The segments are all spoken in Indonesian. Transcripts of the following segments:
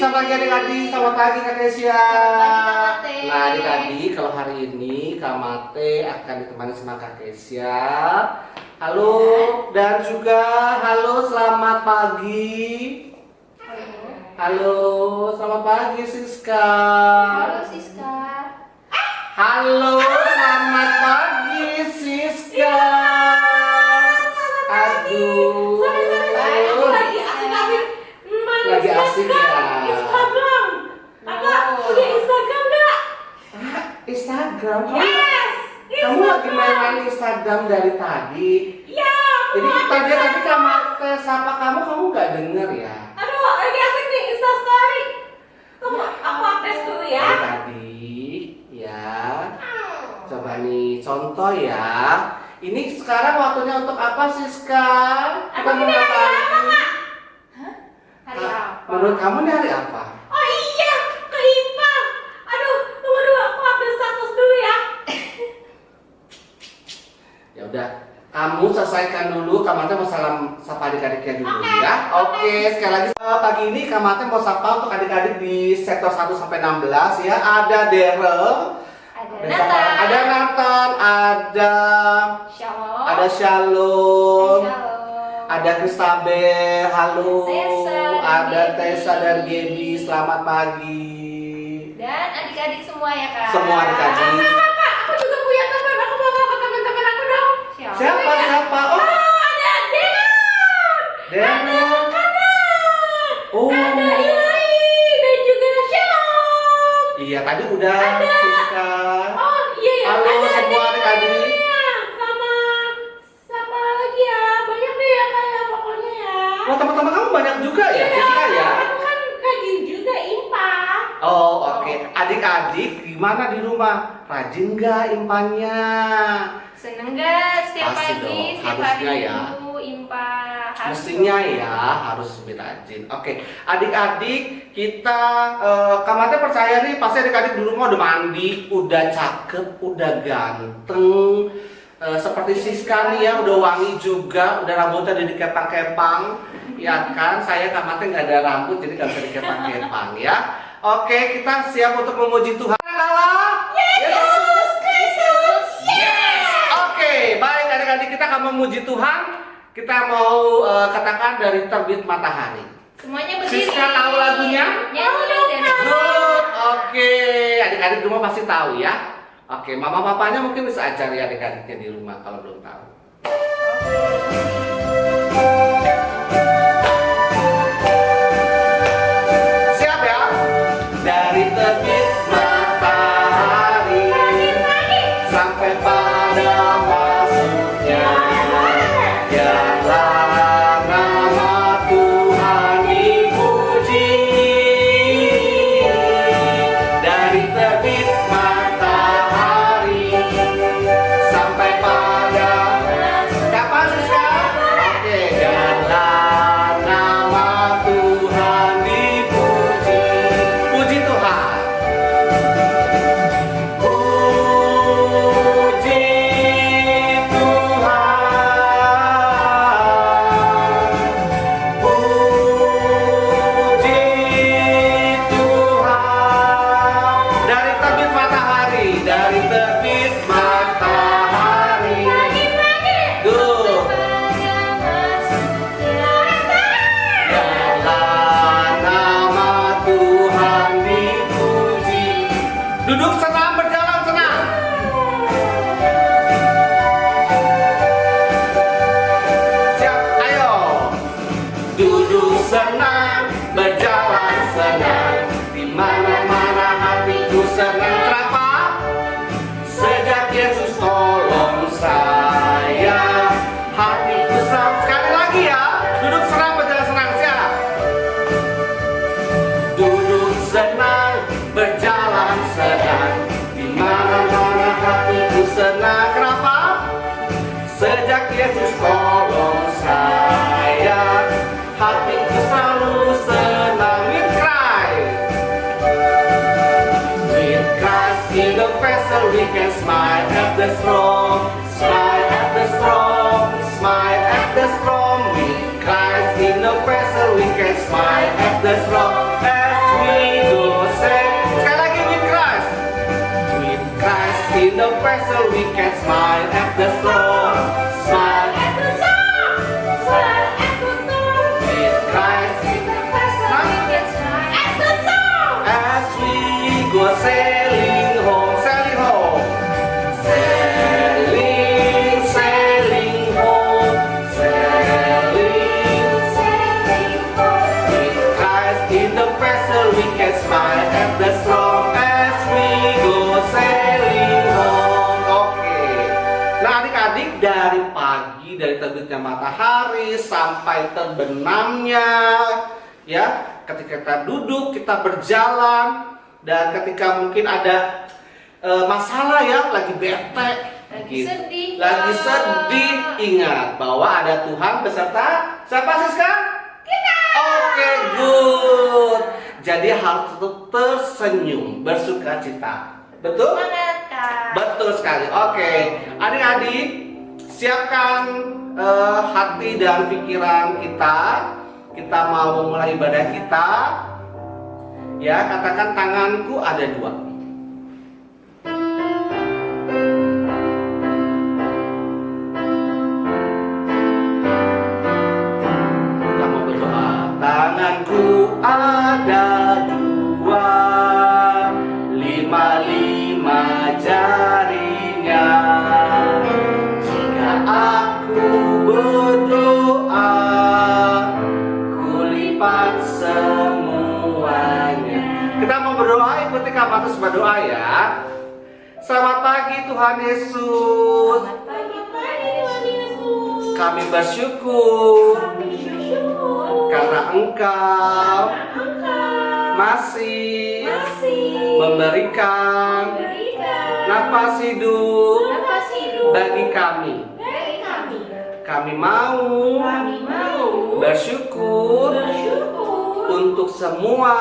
selamat pagi adik-adik, selamat pagi Kak Kesia. Selamat pagi, Kak Mate. Nah adik-adik, kalau hari ini Kak Mate akan ditemani sama Kak Kesia. Halo, dan juga halo selamat pagi. Halo, selamat pagi Siska. Halo Siska. Halo, selamat pagi Siska. Aduh, Aku lagi asik-asik lagi asik ya. Instagram. Kakak, punya Instagram nggak? Instagram? Yes. Kamu lagi main Instagram dari tadi. Ya. Jadi tadi kamu sapa kamu nggak denger ya? Aduh, lagi asik nih Insta Story. Kamu, aku update dulu ya. Dari tadi, ya. Coba nih contoh ya. Ini sekarang waktunya untuk apa Siska? Kita Emang mau ini hari ngapain? apa, Kak? Hari apa? Menurut kamu ini hari apa? Oh iya, ke IPA. Aduh, tunggu dulu, aku update status dulu ya. Ya udah, kamu selesaikan dulu. Kamate mau salam sapa adik-adiknya dulu Oke, ya. oke. Oke, sekali lagi pagi ini Kamate mau sapa untuk adik-adik di sektor 1 sampai 16 ya. Ada Daryl, ada Nathan, Shalom. ada Shalom, Shalom. ada Kristabel, halo, Tessa, ada Gaby. Tessa dan Gaby, selamat pagi. Dan adik-adik semua ya kak. Semua adik-adik. Kakak, aku juga punya teman. Aku mau ke teman-teman aku dong. Siapa? Oh, Ada Denon. Daryl. Oh, Ada Ilai dan juga Shalom. iya tadi udah Siska. Oh iya ya. Halo ada semua adik-adik. adiknya. Sama lagi ya. Banyak deh ya kayak pokoknya ya. Wah, teman-teman kamu banyak juga ya, Siska ya? Aku kan rajin juga IMPA. Oh, oke. Adik-adik gimana di rumah? Rajin nggak impannya? Seneng gak setiap Pasti pagi, dong, setiap harusnya hari ya. Minggu, impa harus Mestinya dong. ya harus lebih rajin. Oke, adik-adik kita Kamate percaya nih pasti adik-adik di rumah udah mandi, udah cakep, udah ganteng. Seperti Siska nih ya udah wangi juga, udah rambutnya udah dikepang-kepang, ya kan? Saya Kamate nggak ada rambut jadi nggak bisa dikepang-kepang ya. Oke, kita siap untuk memuji Tuhan. Allah. Yesus Kristus. Yes. Oke, baik adik-adik kita akan memuji Tuhan. Kita mau katakan dari terbit matahari. Semuanya berdiri. Siska tahu lagunya? Nyanyi dan Good. Oke, adik-adik di rumah pasti tahu ya. Oke, mama papanya mungkin bisa ajari adik-adiknya di rumah kalau belum tahu. Siap ya? Dari terbit matahari sampai pada masuknya, biarlah nama Tuhan dipuji. Dari terbit matahari sampai pada kapan Siska? Oke, biarlah nama Tuhan dipuji. Puji Tuhan. Puji Tuhan. Puji Tuhan. Dari terbit matahari, dari terbit matahari. Good. Biarlah nama Tuhan dipuji. Duduk senang, berjalan senang. Siap, ayo. Duduk senang, berjalan senang. Di mana-mana hatiku senang. Kenapa? Sejak Yesus tolong saya, hatiku senang. Sekali lagi ya. Duduk senang, berjalan senang. Siap. Duduk senang, berjalan senang. Di mana-mana hatiku senang. Kenapa? Sejak Yesus tolong saya, hatiku selalu senang. With Christ, with Christ in the vessel, we can smile at the storm, smile at the storm, smile at the storm. With Christ in the vessel, we can smile at the storm as we smile at the storm, smile at the sun, smile at the storm. with Christ In the vessel we can smile. At the sun. as we go sailing home, sailing home, sailing, sailing home, sailing. Sailing home. With Christ in the vessel we can smile at the storm as we go sailing home. Oke. Nah adik-adik, dari pagi, dari terbitnya matahari sampai terbenamnya, ya, ketika kita duduk, kita berjalan, dan ketika mungkin ada masalah ya, lagi bete, Lagi sedih, lagi Kak. sedih, ingat bahwa ada Tuhan beserta siapa Siska? Kita. Oke, good. Jadi harus tetap tersenyum, bersukacita. Betul? Semangat, Kak. Betul sekali. Oke, adik-adik, siapkan hati dan pikiran kita. Kita mau memulai ibadah kita. Ya, katakan tanganku ada dua. Kita mau berdoa. Tanganku ada dua, lima jarinya. Jika aku berdoa, kulipat semuanya. Kita mau berdoa, ikuti Kak Markus berdoa ya. Selamat pagi Tuhan Yesus. Selamat pagi, Tuhan Yesus. Kami bersyukur Kami bersyukur karena Engkau karena Engkau masih masih memberikan memberikan nafas hidup nafas hidup bagi kami. bagi kami. Kami mau Kami mau bersyukur bersyukur untuk semua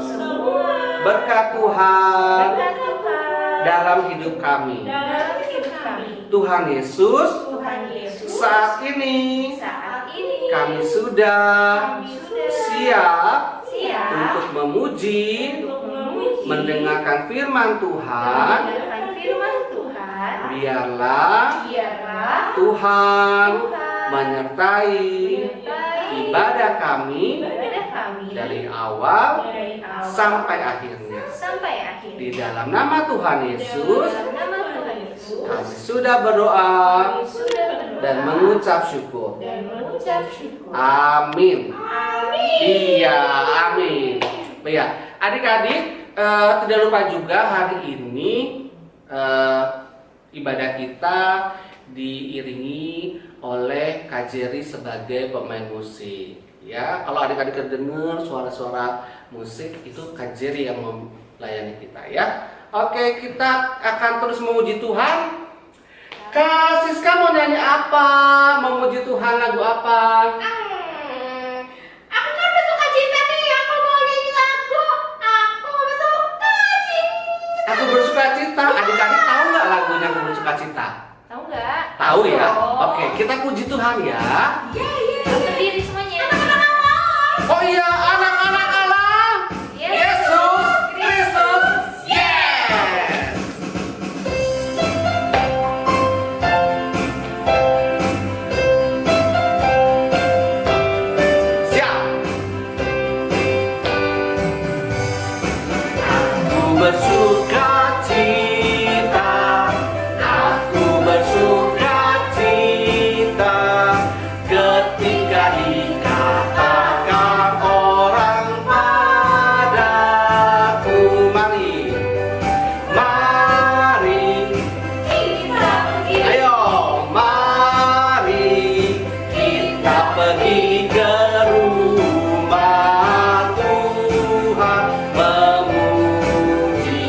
semua berkat Tuhan berkat Tuhan dalam hidup kami. dalam hidup kami. Tuhan Yesus, Tuhan Yesus, saat ini saat ini kami sudah kami sudah siap siap untuk memuji, untuk memuji, mendengarkan firman Tuhan. mendengarkan firman Tuhan. Biarlah Biarlah Tuhan Tuhan menyertai menyertai ibadah kami ibadah kami dari awal dari awal sampai akhirnya. sampai akhir. Di dalam nama Tuhan Yesus, Dalam nama Tuhan Yesus, kami sudah berdoa kami sudah berdoa dan mengucap syukur. dan mengucap syukur. Amin. Amin. Iya, amin. Ya, adik-adik, tidak lupa juga hari ini ibadah kita diiringi oleh Kak Jerry sebagai pemain musik. Ya, kalau adik-adik dengar suara-suara musik itu Kak Jerry yang melayani kita ya. Oke, kita akan terus memuji Tuhan. Kak Siska mau nyanyi apa? Memuji Tuhan lagu apa? Aku kan bersuka cita nih. Aku mau nyanyi lagu. Aku bersuka cita. Aku bersuka cita. Adik-adik tahu nggak lagunya Aku bersuka cita? Tahu nggak? Tahu ya? Oh. Oke, kita puji Tuhan ya. Berdiri semuanya. Oh iya, anak-anak Allah. Yesus Kristus. Yes. Siap. Aku bersuka cita. Aku bersuka cita ketika dikatakan orang padaku. Mari, mari, Kita pergi. ayo, mari kita pergi ke rumah Tuhan memuji.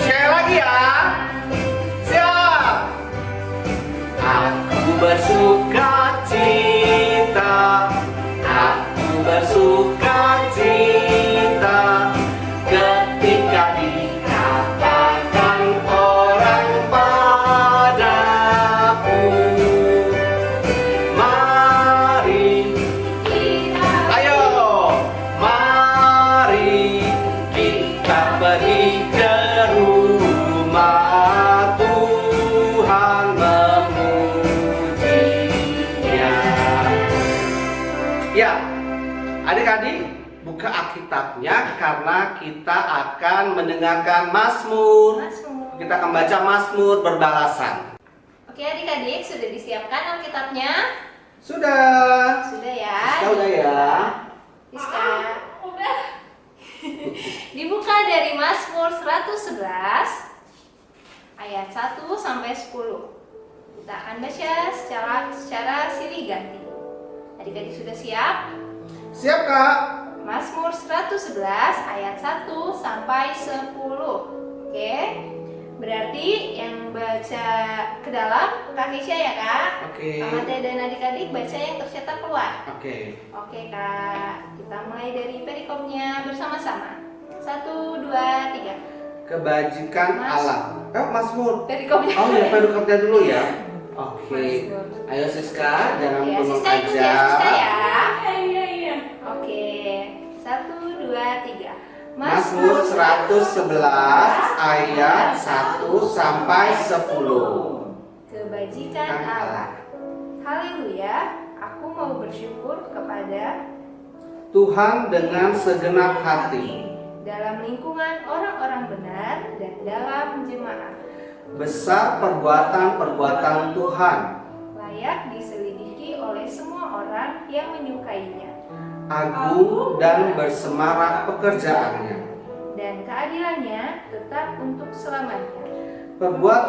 Sekali lagi ya, siap. Aku bersuka cita, aku bersuka cita ketika dikatakan orang padaku. Mari, ayo, mari kita pergi ke rumah Tuhan Adik-adik, buka Alkitabnya karena kita akan mendengarkan Mazmur. Mazmur. Kita akan baca Mazmur berbalasan. Oke adik-adik, sudah disiapkan Alkitabnya? Sudah. Sudah ya? Sudah ya. Rizka. Udah. Dibuka dari Mazmur 111 ayat 1 sampai 10. Kita akan baca secara silih ganti. Adik-adik sudah siap? Siap, Kak? Mazmur 111 ayat 1 sampai 10. Oke. Berarti yang baca ke dalam Kak Keisha ya, Kak? Oke. Kak Mate dan adik-adik baca yang tercetak keluar. Oke. Oke, Kak. Kita mulai dari perikomnya bersama-sama. 1, 2, 3. Kebajikan Allah. Mazmur. Perikomnya. Oh ya, perikomnya dulu ya. Oke. Mazmur. Ayo Siska, jangan Ya, bengong Siska ikut ya, aja. Siska ya. Iya. Oke. 1, 2, 3. Mazmur 111 ayat 1 sampai 10. Kebajikan Allah. Haleluya, aku mau bersyukur kepada Tuhan dengan segenap hati. dalam lingkungan orang-orang benar dan dalam jemaah. Besar perbuatan-perbuatan Tuhan. Layak diselidiki oleh semua orang yang menyukainya. Agung dan bersemarak pekerjaannya. Dan keadilannya tetap untuk selamanya.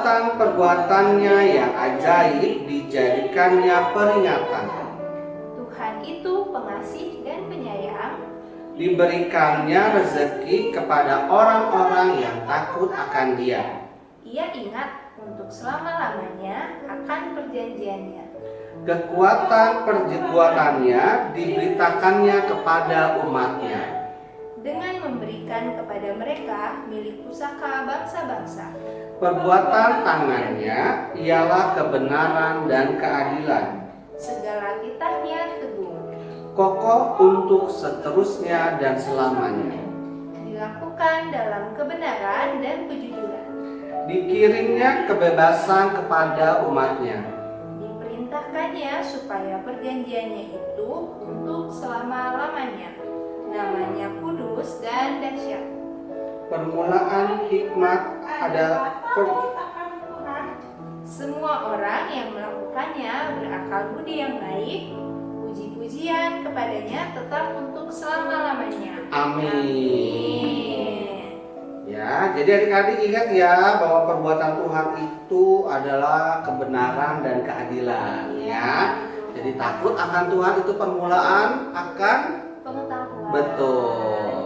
Perbuatan-perbuatannya yang ajaib dijadikannya peringatan. Tuhan itu pengasih dan penyayang. Diberikannya rezeki kepada orang-orang yang takut akan Dia. Ia ingat untuk selama-lamanya akan perjanjiannya. Kekuatan perbuatannya diberitakannya kepada umatnya. Dengan memberikan kepada mereka milik pusaka bangsa-bangsa. Perbuatan tangannya ialah kebenaran dan keadilan. Segala titahnya teguh. Kokoh untuk seterusnya dan selamanya. Dilakukan dalam kebenaran dan kejujuran. Dikirimnya kebebasan kepada umatnya. Diperintahkannya supaya perjanjiannya itu untuk selama-lamanya. Namanya kudus dan dahsyat. Permulaan hikmat adalah Semua orang yang melakukannya berakal budi yang baik. Puji-pujian kepadanya tetap untuk selama-lamanya. Amin. Ya, jadi adik-adik ingat ya bahwa perbuatan Tuhan itu adalah kebenaran dan keadilan ya. Jadi takut akan Tuhan itu permulaan akan Pengetahuan. betul.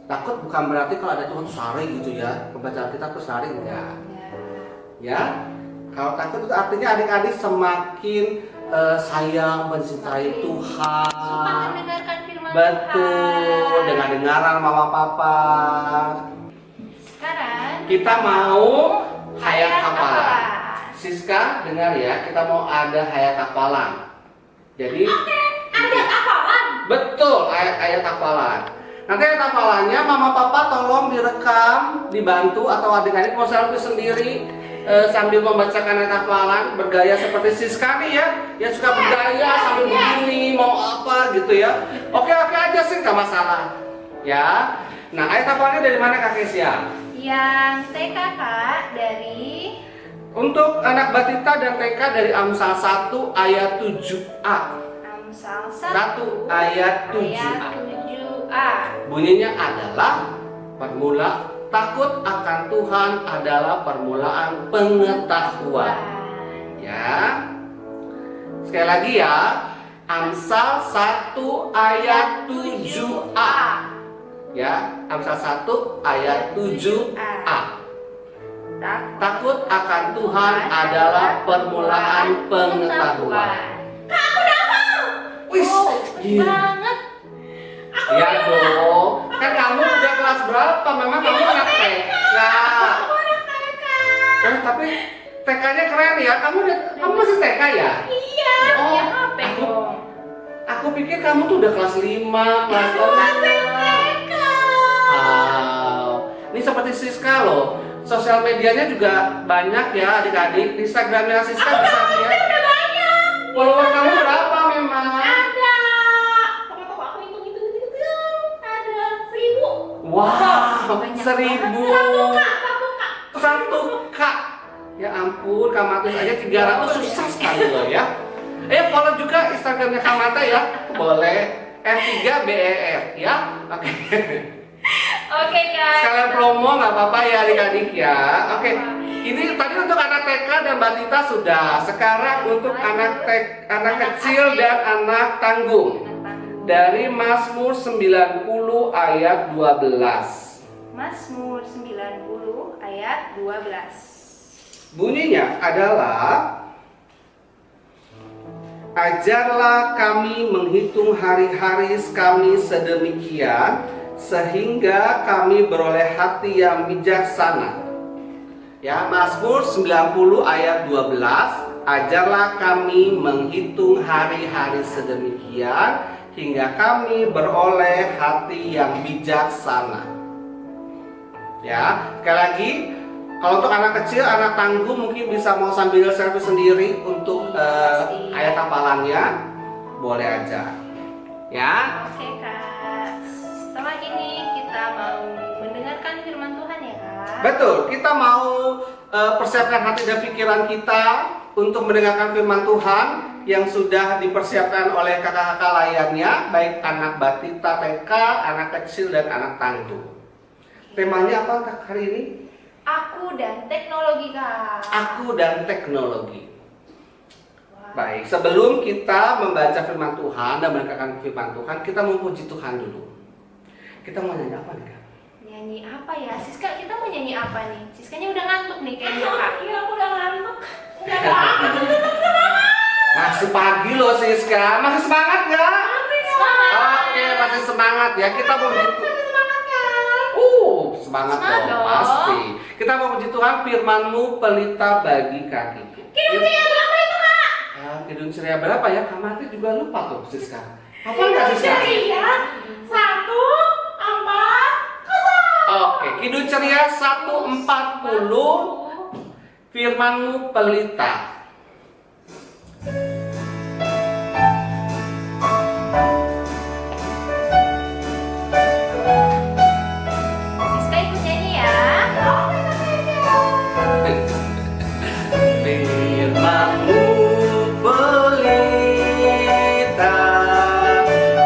Takut bukan berarti kalau ada Tuhan terus lari gitu ya. Pembacaan kita terus lari enggak. Ya. Kalau takut itu artinya adik-adik semakin sayang mencintai Suka Tuhan. mendengarkan firman Betul, Tuhan. dengan dengaran mama papa. Sekarang Kita mau hayat hayat hafalan. hafalan. Siska, dengar ya, kita mau ada hayat hafalan. Jadi, Ada hafalan. betul, ayat hafalan. Nanti ayat hafalannya mama papa tolong direkam, dibantu atau adik-adik mau selfie sendiri sambil membacakan ayat hafalan, bergaya seperti Siska nih ya. Ya suka bergaya sambil begini, mau apa gitu ya. Oke aja sih, nggak masalah. Ya. Nah, ayat hafalannya dari mana Kak Kesia? Yang TK Kak dari Untuk anak batita dan TK dari Amsal 1 ayat 7a. Amsal 1 ayat 7a. 7a. Bunyinya adalah permula takut akan Tuhan adalah permulaan pengetahuan. Ya. Sekali lagi ya. Amsal 1 ayat 7a. Ya, Amsal 1 ayat 7a. Takut akan Tuhan adalah permulaan pengetahuan. Wih, gila. Banget. Ya dong. Kan kamu udah kelas berapa? Memang kamu anak TK. Tapi TK-nya keren ya. Kamu masih TK ya? Iya. Oh, Ya HP dong. aku pikir kamu tuh udah kelas 5, kelas 6. Wow. Ini seperti Siska loh. Sosial medianya juga banyak ya adik-adik. Di Instagramnya Siska bisa lihat. Udah banyak. Follower kamu berapa memang? Ada. Tunggu aku hitung Wow, Banyak 1000. Satu Kak. 1K. Ya ampun, Kak Matis aja 300 susah sekali loh ya. Follow juga Instagramnya Kak Mata ya. Boleh. F3BER ya. Oke. Oke Kak. Sekalian promo nggak apa-apa ya adik-adik ya. Oke. Ini tadi untuk anak TK dan Mbak Tita sudah. Sekarang untuk anak kecil dan anak tanggung. Dari Mazmur 90 ayat 12. Mazmur 90 ayat 12. Bunyinya adalah: ajarlah kami menghitung hari-hari kami sedemikian, sehingga kami beroleh hati yang bijaksana. Ya, Mazmur 90 ayat 12. Ajarlah kami menghitung hari-hari sedemikian, hingga kami beroleh hati yang bijaksana. Ya, sekali lagi, kalau untuk anak kecil, anak tangguh mungkin bisa mau sambil selfie sendiri untuk ayat hafalannya, boleh aja. Ya. Oke Kak. Setelah ini kita mau mendengarkan firman Tuhan ya Kak. Betul, kita mau persiapkan hati dan pikiran kita untuk mendengarkan firman Tuhan yang sudah dipersiapkan oleh kakak-kakak lainnya, baik anak Batita TK, anak kecil dan anak tangguh. Temanya apa Kak hari ini? Aku dan teknologi Kak. Aku dan teknologi. Wah. Baik, sebelum kita membaca firman Tuhan dan mendengarkan firman Tuhan, kita mau puji Tuhan dulu. Kita mau nyanyi apa nih Kak? Nyanyi apa ya? Siska, kita mau nyanyi apa nih? Siskanya udah ngantuk nih kayaknya Kak. Iya, aku udah ngantuk. Udah banget. Masih pagi loh Siska, masih semangat nggak? Semangat. Oke, masih semangat ya. Kita mau puji semangat Semangat dong, dong. pasti. Kita mau puji Tuhan, firman-Mu pelita bagi kakiku. Kidung ceria berapa itu Kak? Kidung ceria berapa ya? Kak Mati juga lupa tuh Siska. Apa nggak Siska? Ceria 1, 4, 0. Oke, Kidung ceria 140, firman-Mu pelita. Siska ikut nyanyi ya. Firman-Mu pelita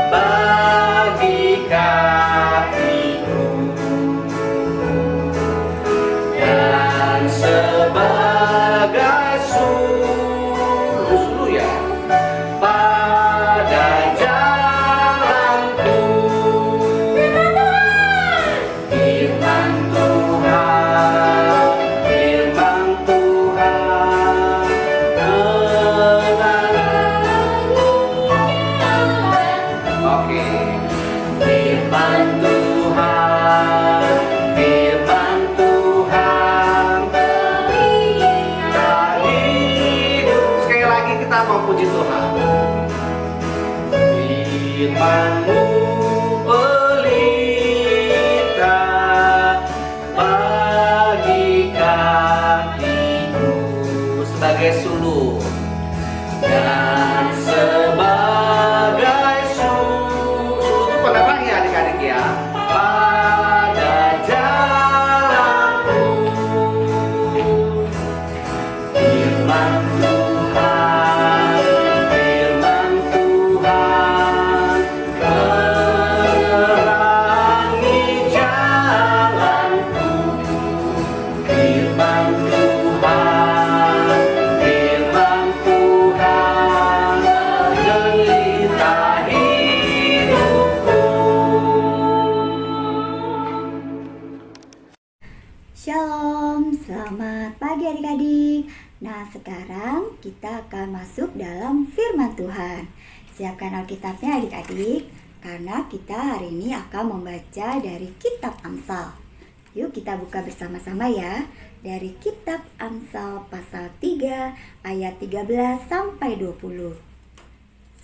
bagi kakiku dan sebagai suluh ya pada jalanku. Firman Tuhan, firman Tuhan, oke. Firman Tuhan, firman Tuhan, pelita hidup. Sekali lagi kita mau puji Tuhan. Firman-Mu pelita bagi kakiku sebagai suluh dan sebagai suluh itu penerang ya adik-adik ya pada jalanku. Firman Tuhan, firman Tuhan, menerangi jalanku. Firman Tuhan, firman Tuhan, pelita hidupku. Shalom, selamat pagi adik-adik. Nah, sekarang kita akan masuk dalam firman Tuhan. Siapkan Alkitabnya adik-adik, karena kita hari ini akan membaca dari kitab Amsal. Yuk kita buka bersama-sama ya. Dari kitab Amsal pasal 3 ayat 13 sampai 20.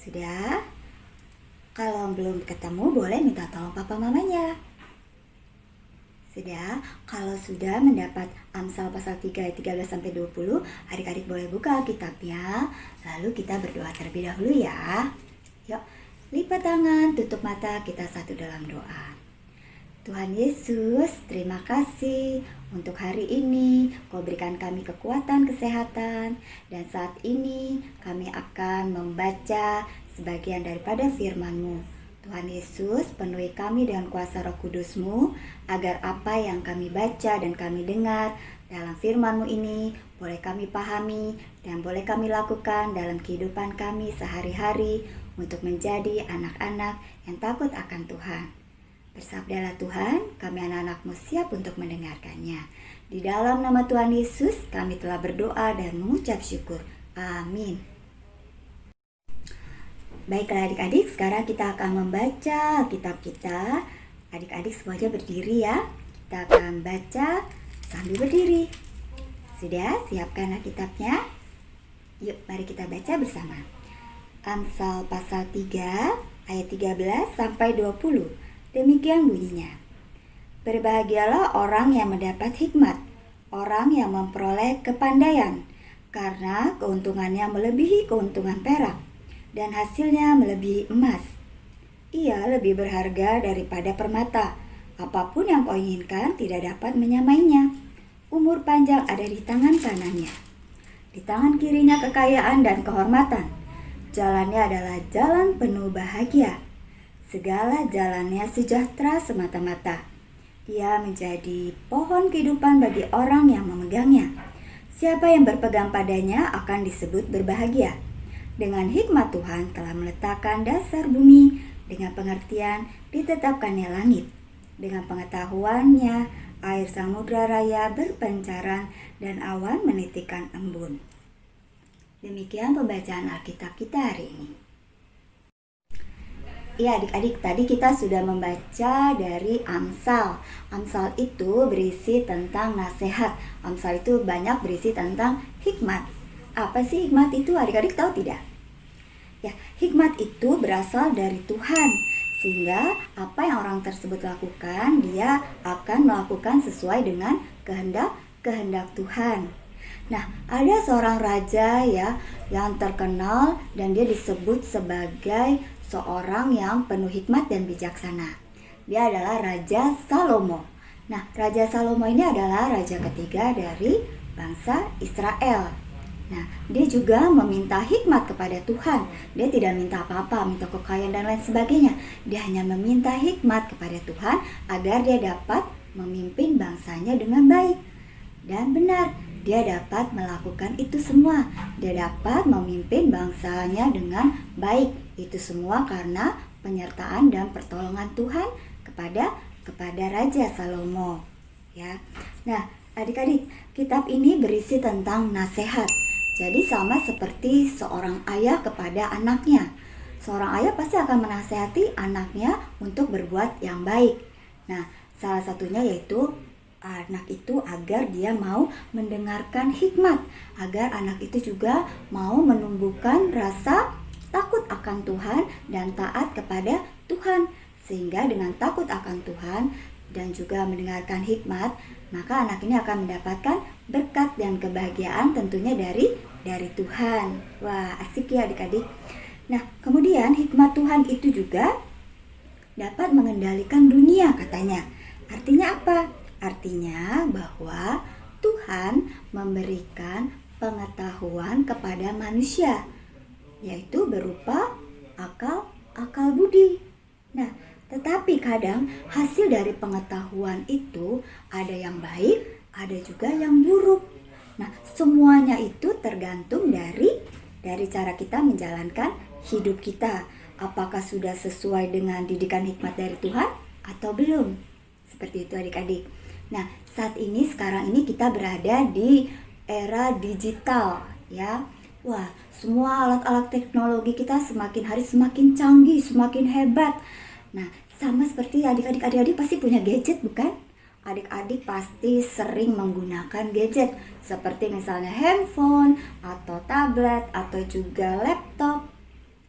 Sudah? Kalau belum ketemu boleh minta tolong papa mamanya. Sudah, kalau sudah mendapat Amsal pasal 3 ayat 13 sampai 20, adik-adik boleh buka Alkitabnya. Lalu kita berdoa terlebih dahulu ya. Yuk, lipat tangan, tutup mata, kita satu dalam doa. Tuhan Yesus, terima kasih untuk hari ini. Kau berikan kami kekuatan, kesehatan, dan saat ini kami akan membaca sebagian daripada firman-Mu. Tuhan Yesus, penuhi kami dengan kuasa Roh Kudus-Mu, agar apa yang kami baca dan kami dengar dalam firman-Mu ini boleh kami pahami dan boleh kami lakukan dalam kehidupan kami sehari-hari untuk menjadi anak-anak yang takut akan Tuhan. Bersabdalah Tuhan, kami anak-anak-Mu siap untuk mendengarkannya. Di dalam nama Tuhan Yesus, kami telah berdoa dan mengucap syukur. Amin. Baiklah adik-adik, sekarang kita akan membaca kitab kita. Adik-adik semuanya berdiri ya. Kita akan baca sambil berdiri. Sudah, siapkanlah kitabnya. Yuk, mari kita baca bersama. Amsal pasal 3 ayat 13 sampai 20. Demikian bunyinya. Berbahagialah orang yang mendapat hikmat, orang yang memperoleh kepandaian, karena keuntungannya melebihi keuntungan perak, dan hasilnya melebihi emas. Ia lebih berharga daripada permata. Apapun yang kau inginkan tidak dapat menyamainya. Umur panjang ada di tangan kanannya. Di tangan kirinya kekayaan dan kehormatan. Jalannya adalah jalan penuh bahagia. Segala jalannya sejahtera semata-mata. Ia menjadi pohon kehidupan bagi orang yang memegangnya. Siapa yang berpegang padanya akan disebut berbahagia. Dengan hikmat Tuhan telah meletakkan dasar bumi, dengan pengertian ditetapkannya langit. Dengan pengetahuannya air samudra raya berpancaran dan awan menitikkan embun. Demikian pembacaan Alkitab kita hari ini. Ya adik-adik, tadi kita sudah membaca dari Amsal. Amsal itu berisi tentang nasihat. Amsal itu banyak berisi tentang hikmat. Apa sih hikmat itu? Adik-adik tahu tidak? Ya, hikmat itu berasal dari Tuhan. Sehingga apa yang orang tersebut lakukan, dia akan melakukan sesuai dengan kehendak Tuhan. Nah, ada seorang raja ya yang terkenal dan dia disebut sebagai seorang yang penuh hikmat dan bijaksana. Dia adalah Raja Salomo. Nah, Raja Salomo ini adalah raja ketiga dari bangsa Israel. Nah, dia juga meminta hikmat kepada Tuhan. Dia tidak minta apa-apa, minta kekayaan dan lain sebagainya. Dia hanya meminta hikmat kepada Tuhan agar dia dapat memimpin bangsanya dengan baik. Dan benar, dia dapat melakukan itu semua. Dia dapat memimpin bangsanya dengan baik. Itu semua karena penyertaan dan pertolongan Tuhan kepada Raja Salomo. Ya. Nah, adik-adik, kitab ini berisi tentang nasihat. Jadi sama seperti seorang ayah kepada anaknya. Seorang ayah pasti akan menasehati anaknya untuk berbuat yang baik. Nah, salah satunya yaitu anak itu agar dia mau mendengarkan hikmat, agar anak itu juga mau menumbuhkan rasa takut akan Tuhan dan taat kepada Tuhan. Sehingga dengan takut akan Tuhan dan juga mendengarkan hikmat, maka anak ini akan mendapatkan berkat dan kebahagiaan tentunya dari Tuhan. Wah, asik ya adik-adik. Nah, kemudian hikmat Tuhan itu juga dapat mengendalikan dunia katanya. Artinya apa? Artinya bahwa Tuhan memberikan pengetahuan kepada manusia, yaitu berupa akal budi. Nah, tetapi kadang hasil dari pengetahuan itu ada yang baik, ada juga yang buruk. Nah, semuanya itu tergantung dari cara kita menjalankan hidup kita. Apakah sudah sesuai dengan didikan hikmat dari Tuhan atau belum? Seperti itu adik-adik. Nah, sekarang ini kita berada di era digital ya. Wah, semua alat-alat teknologi kita semakin hari semakin canggih, semakin hebat. Nah, sama seperti adik-adik pasti punya gadget bukan? Adik-adik pasti sering menggunakan gadget seperti misalnya handphone atau tablet atau juga laptop.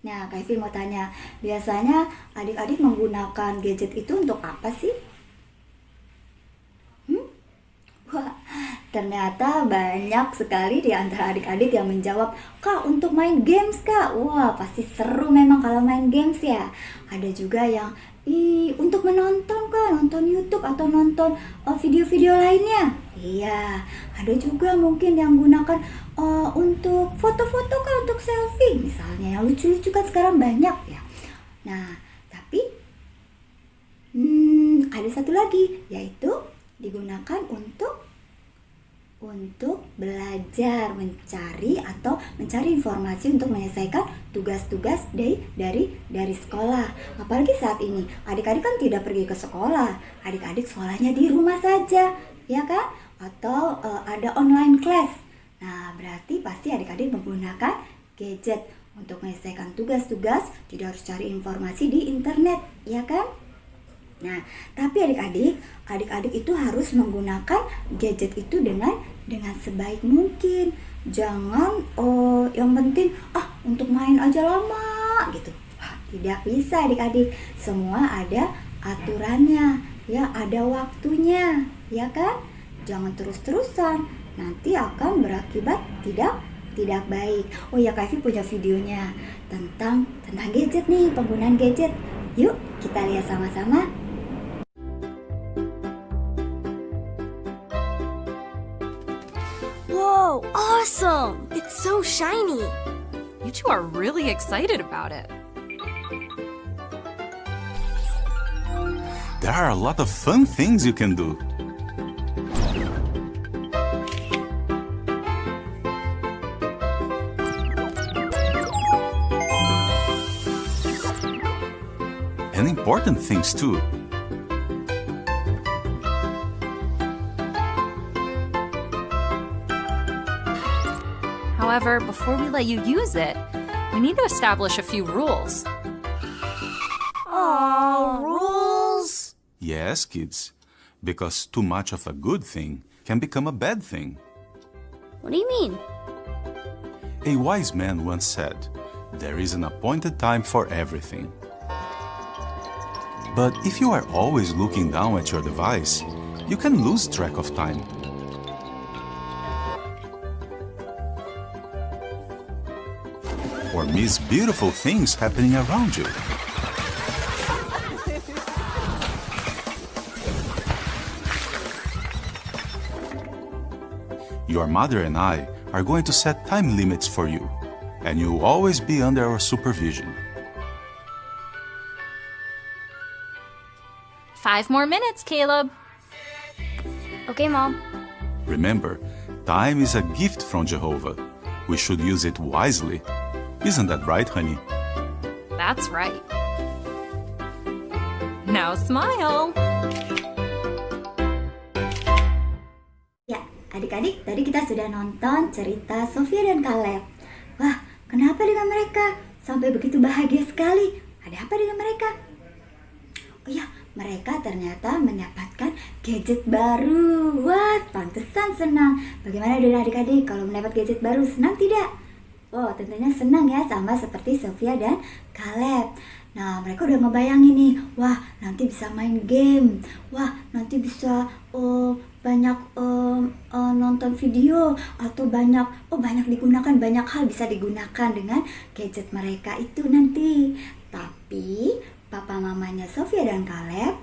Nah, Kak Evi mau tanya, biasanya adik-adik menggunakan gadget itu untuk apa sih? Wah, ternyata banyak sekali di antara adik-adik yang menjawab, "Kak, untuk main games, Kak." Wah, pasti seru memang kalau main games ya. Ada juga yang, untuk menonton, Kak, nonton YouTube atau nonton video-video lainnya. Iya, ada juga mungkin yang gunakan untuk foto-foto, Kak, untuk selfie. Misalnya yang lucu-lucu kan sekarang banyak ya. Nah, tapi ada satu lagi, yaitu digunakan untuk belajar, mencari informasi untuk menyelesaikan tugas-tugas dari sekolah. Apalagi saat ini, adik-adik kan tidak pergi ke sekolah, adik-adik sekolahnya di rumah saja, ya kan? Atau ada online class. Nah, berarti pasti adik-adik menggunakan gadget untuk menyelesaikan tugas-tugas, tidak harus cari informasi di internet, ya kan? Nah, tapi adik-adik itu harus menggunakan gadget itu dengan sebaik mungkin. Jangan yang penting untuk main aja lama gitu. Tidak bisa adik-adik. Semua ada aturannya, ya, ada waktunya, ya kan? Jangan terus-terusan, nanti akan berakibat tidak baik. Oh ya, Kak Evi punya videonya tentang gadget nih, penggunaan gadget. Yuk kita lihat sama-sama. Whoa, awesome! It's so shiny. You two are really excited about it. There are a lot of fun things you can do. And important things too. However, before we let you use it, we need to establish a few rules. Aww, rules? Yes, kids, because too much of a good thing can become a bad thing. What do you mean? A wise man once said, "There is an appointed time for everything." But if you are always looking down at your device, you can lose track of time. Or miss beautiful things happening around you. Your mother and I are going to set time limits for you, and you will always be under our supervision. 5 more minutes, Caleb. Okay, Mom. Remember, time is a gift from Jehovah. We should use it wisely. Isn't that right, honey? That's right. Now smile. Ya, adik-adik, tadi kita sudah nonton cerita Sofia dan Caleb. Wah, kenapa dengan mereka sampai begitu bahagia sekali? Ada apa dengan mereka? Oh ya, mereka ternyata mendapatkan gadget baru. Wah, pantesan senang. Bagaimana dengan adik-adik kalau mendapat gadget baru? Senang tidak? Oh, tentunya senang ya, sama seperti Sofia dan Caleb. Nah, mereka udah ngebayangin nih, wah nanti bisa main game, wah nanti bisa banyak nonton video, atau banyak digunakan, banyak hal bisa digunakan dengan gadget mereka itu nanti. Tapi papa mamanya Sofia dan Caleb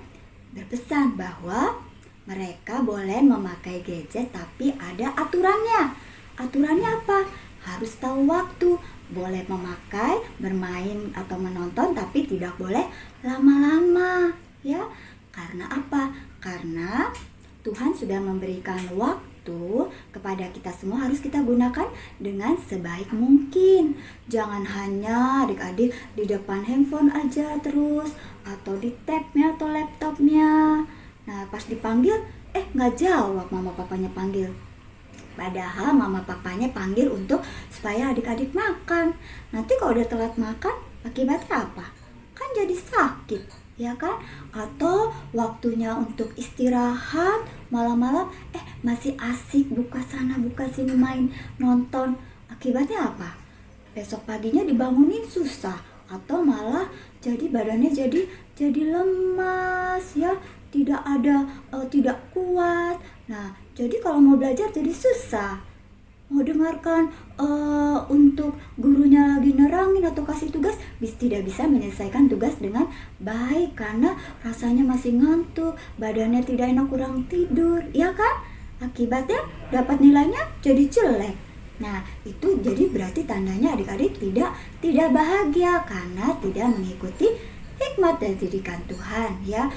berpesan bahwa mereka boleh memakai gadget tapi ada aturannya. Aturannya apa? Harus tahu waktu, boleh memakai, bermain atau menonton, tapi tidak boleh lama-lama, ya. Karena apa? Karena Tuhan sudah memberikan waktu kepada kita semua, harus kita gunakan dengan sebaik mungkin. Jangan hanya adik-adik di depan handphone aja terus, atau di tabnya atau laptopnya. Nah, pas dipanggil, nggak jawab mama papanya panggil. Padahal mama papanya panggil supaya adik-adik makan. Nanti kalau udah telat makan, akibatnya apa? Kan jadi sakit, ya kan? Atau waktunya untuk istirahat malam-malam, masih asik buka sana buka sini main nonton. Akibatnya apa? Besok paginya dibangunin susah, atau malah jadi badannya jadi lemas, ya. Tidak kuat, Nah, jadi kalau mau belajar jadi susah. Mau dengarkan untuk gurunya lagi nerangin atau kasih tugas, tidak bisa menyelesaikan tugas dengan baik karena rasanya masih ngantuk, badannya tidak enak, kurang tidur, ya kan? Akibatnya dapat nilainya jadi jelek. Nah, itu jadi berarti tandanya adik-adik tidak bahagia karena tidak mengikuti hikmat dan didikan Tuhan, ya.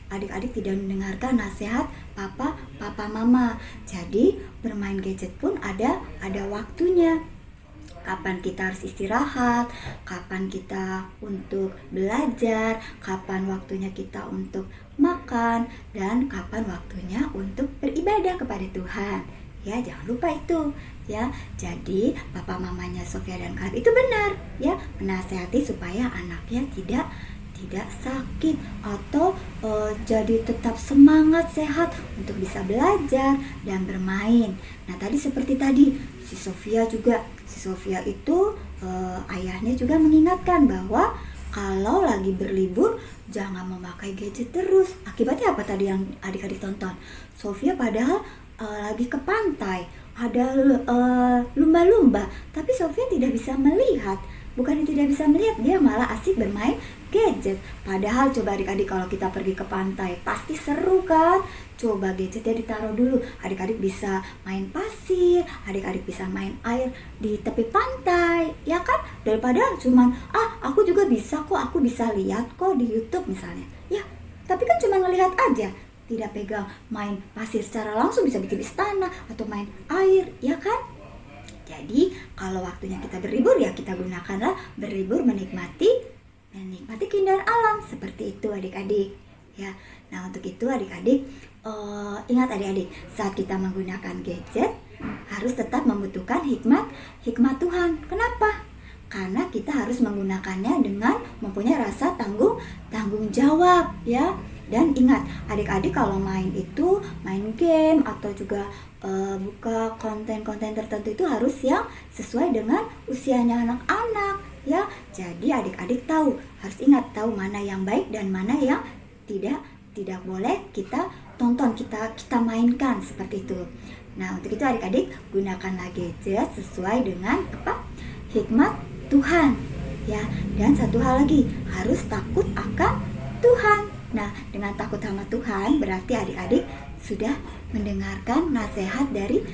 Adik-adik tidak mendengarkan nasihat papa mama. Jadi bermain gadget pun ada waktunya. Kapan kita harus istirahat, kapan kita untuk belajar, kapan waktunya kita untuk makan, dan kapan waktunya untuk beribadah kepada Tuhan. Ya, jangan lupa itu, ya. Jadi papa mamanya Sofia dan Caleb itu benar, ya, menasihati supaya anaknya tidak sakit atau jadi tetap semangat, sehat untuk bisa belajar dan bermain. Nah, seperti tadi si Sofia itu ayahnya juga mengingatkan bahwa kalau lagi berlibur jangan memakai gadget terus. Akibatnya apa tadi yang adik-adik tonton? Sofia padahal lagi ke pantai, ada lumba-lumba, tapi Sofia tidak bisa melihat. Bukannya tidak bisa melihat, dia malah asik bermain gadget. Padahal coba adik-adik kalau kita pergi ke pantai pasti seru kan? Coba gadgetnya ditaruh dulu, adik-adik bisa main pasir, adik-adik bisa main air di tepi pantai, ya kan? Daripada cuman aku juga bisa kok, aku bisa lihat kok di YouTube misalnya. Ya, tapi kan cuma ngelihat aja, tidak pegang main pasir secara langsung, bisa bikin istana atau main air, ya kan? Jadi kalau waktunya kita berlibur, ya kita gunakanlah berlibur menikmati keindahan alam seperti itu adik-adik, ya. Nah, untuk itu adik-adik ingat adik-adik, saat kita menggunakan gadget harus tetap membutuhkan hikmat Tuhan. Kenapa? Karena kita harus menggunakannya dengan mempunyai rasa tanggung jawab, ya. Dan ingat adik-adik kalau main game atau juga buka konten-konten tertentu itu harus yang sesuai dengan usianya anak-anak, ya. Jadi adik-adik harus ingat mana yang baik dan mana yang tidak boleh kita tonton, kita mainkan seperti itu. Nah, untuk itu adik-adik gunakanlah gadget sesuai dengan hikmat Tuhan, ya. Dan satu hal lagi, harus takut akan Tuhan. Nah, dengan takut sama Tuhan berarti adik-adik sudah mendengarkan nasihat dari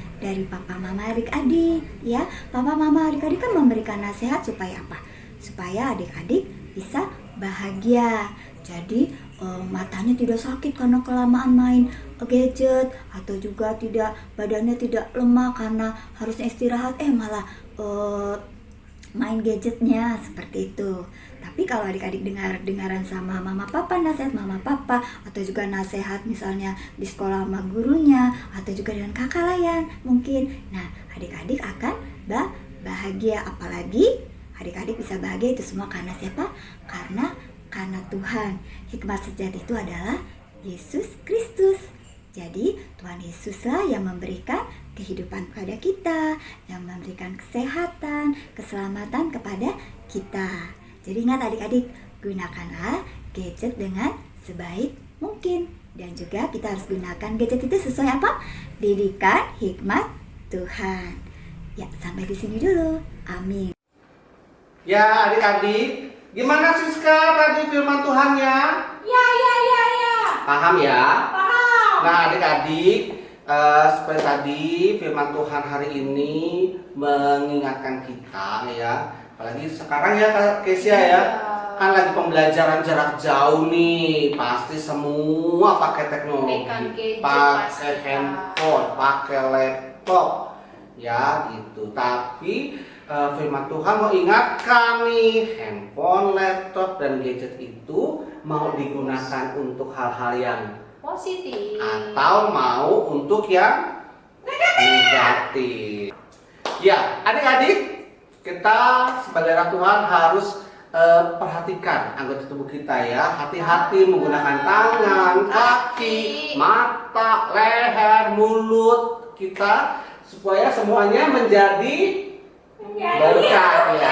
papa mama adik-adik, ya. Papa mama adik-adik kan memberikan nasihat supaya apa? Supaya adik-adik bisa bahagia. Jadi matanya tidak sakit karena kelamaan main gadget, atau juga badannya tidak lemah karena harusnya istirahat malah main gadgetnya, seperti itu. Tapi kalau adik-adik dengaran sama mama papa, nasihat mama papa, atau juga nasihat misalnya di sekolah sama gurunya, atau juga dengan kakak layan mungkin, nah adik-adik akan bahagia. Apalagi adik-adik bisa bahagia itu semua karena siapa? Karena Tuhan. Hikmat sejati itu adalah Yesus Kristus. Jadi Tuhan Yesuslah yang memberikan kehidupan kepada kita, yang memberikan kesehatan, keselamatan kepada kita. Jadi ingat adik-adik, gunakanlah gadget dengan sebaik mungkin. Dan juga kita harus gunakan gadget itu sesuai apa? Didikan hikmat Tuhan. Ya, sampai di sini dulu. Amin. Ya, adik-adik, gimana Siska tadi firman Tuhannya? Ya. Paham ya? Paham. Nah, adik-adik, seperti tadi firman Tuhan hari ini mengingatkan kita, ya. Apalagi sekarang ya Kesia ya, kan lagi pembelajaran jarak jauh nih, pasti semua pakai teknologi, pakai handphone, pakai laptop, ya gitu. Tapi firman Tuhan mau ingatkan nih, handphone, laptop, dan gadget itu mau digunakan untuk hal-hal yang positif atau mau untuk yang negatif. Ya, adik-adik, kita sebagai anak Tuhan harus perhatikan anggota tubuh kita ya. Hati-hati menggunakan tangan, kaki, mata, leher, mulut kita supaya semuanya menjadi berkat ya.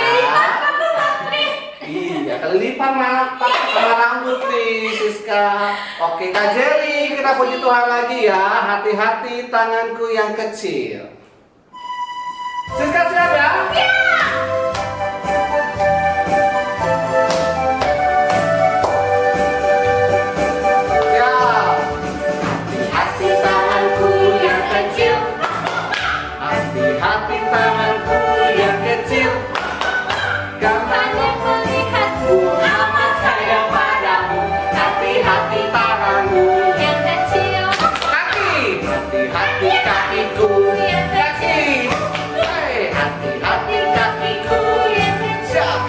Iya. Iya, kelilipan sama rambut nih, Siska. Oke, Kak Jerry, kita puji Tuhan lagi ya. Hati-hati tanganku yang kecil. Siska siap ya? Siap. Hati-hati tanganku yang kecil. Hati-hati tanganku yang kecil. Karena melihatmu amat sayang padamu. Hati-hati tanganmu yang kecil. Kaki, hati-hati kakiku yang kecil. Hei, hati-hati kakiku yang kecil.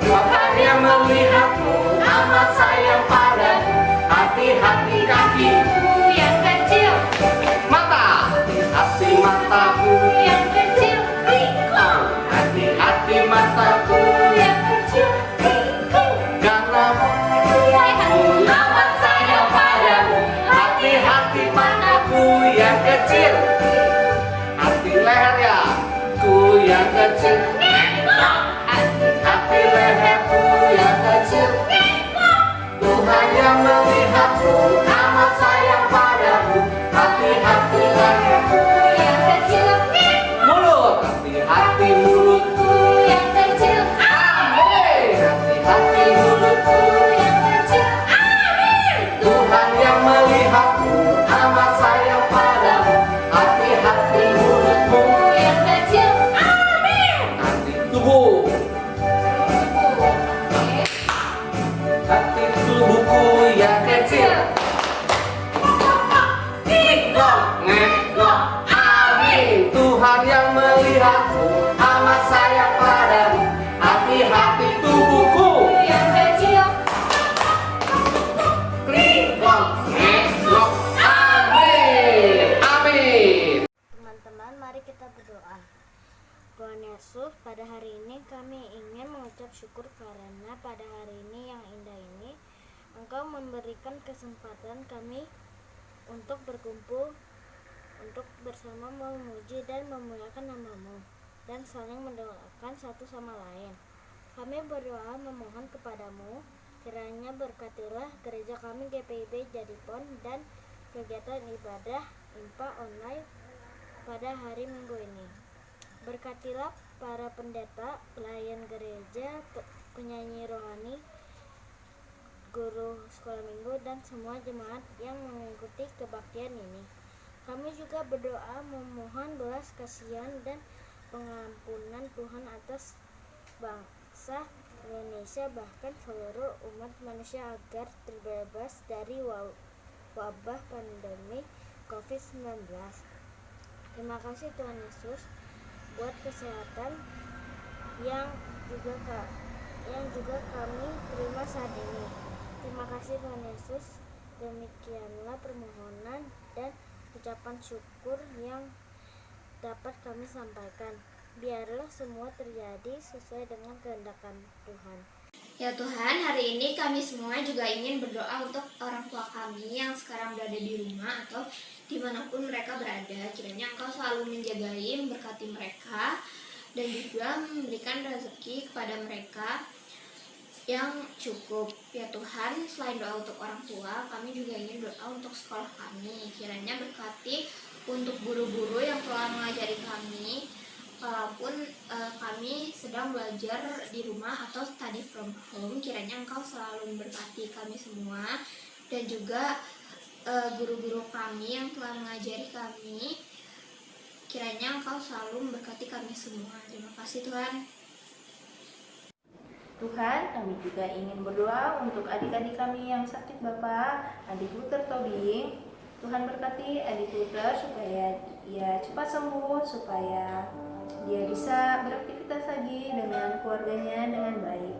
Tuhan yang melihatmu amat sayang padamu. Hati-hati kakiku yang kecil. Mata, hati-hati mataku yang kecil. Hati-hati mataku yang kecil. Karena melihatmu amat sayang padamu. Hati-hati mataku yang kecil. Hati leher ya, ku yang kecil. Hati leherku yang kecil. Tuhan yang melihatmu amat sayang padamu. Hati-hati leherku yang kecil. Mulut, hati-hati mulutku yang kecil. Amin. Hati-hati mulutku yang kecil. Amin. Tuhan yang melihatmu amat sayang padamu. Hati-hati mulutmu yang kecil. Amin. Hati tubuh. Hati tubuhku yang kecil. Amin. Tuhan yang melihatmu amat sayang padamu. Hati-hati tubuhku yang kecil. Amin. Amin. Teman-teman, mari kita berdoa. Tuhan Yesus, pada hari ini kami ingin mengucap syukur karena pada hari ini yang indah ini Engkau memberikan kesempatan kami untuk berkumpul, untuk bersama memuji dan memuliakan nama-Mu dan saling mendoakan satu sama lain. Kami berdoa memohon kepadamu, kiranya berkatilah gereja kami GPIB Jadipon dan kegiatan ibadah IMPA online pada hari Minggu ini. Berkatilah para pendeta, pelayan gereja, penyanyi rohani, guru sekolah minggu, dan semua jemaat yang mengikuti kebaktian ini. Kami juga berdoa memohon belas kasihan dan pengampunan Tuhan atas bangsa Indonesia, bahkan seluruh umat manusia, agar terbebas dari wabah pandemi COVID-19. Terima kasih Tuhan Yesus buat kesehatan yang juga kami terima saat ini. Terima kasih Tuhan Yesus. Demikianlah permohonan dan ucapan syukur yang dapat kami sampaikan. Biarlah semua terjadi sesuai dengan kehendak Tuhan. Ya Tuhan, hari ini kami semua juga ingin berdoa untuk orang tua kami yang sekarang berada di rumah atau dimanapun mereka berada. Kiranya Engkau selalu menjagai, memberkati mereka, dan juga memberikan rezeki kepada mereka yang cukup. Ya Tuhan, selain doa untuk orang tua, kami juga ingin doa untuk sekolah kami. Kiranya berkati untuk guru-guru yang telah mengajari kami, walaupun kami sedang belajar di rumah atau study from home. Kiranya Engkau selalu memberkati kami semua, dan juga guru-guru kami yang telah mengajari kami. Kiranya Engkau selalu memberkati kami semua. Terima kasih Tuhan. Tuhan, kami juga ingin berdoa untuk adik-adik kami yang sakit Bapak, adik Luther Tobing. Tuhan berkati adik Luther supaya dia cepat sembuh, supaya dia bisa beraktivitas lagi dengan keluarganya dengan baik.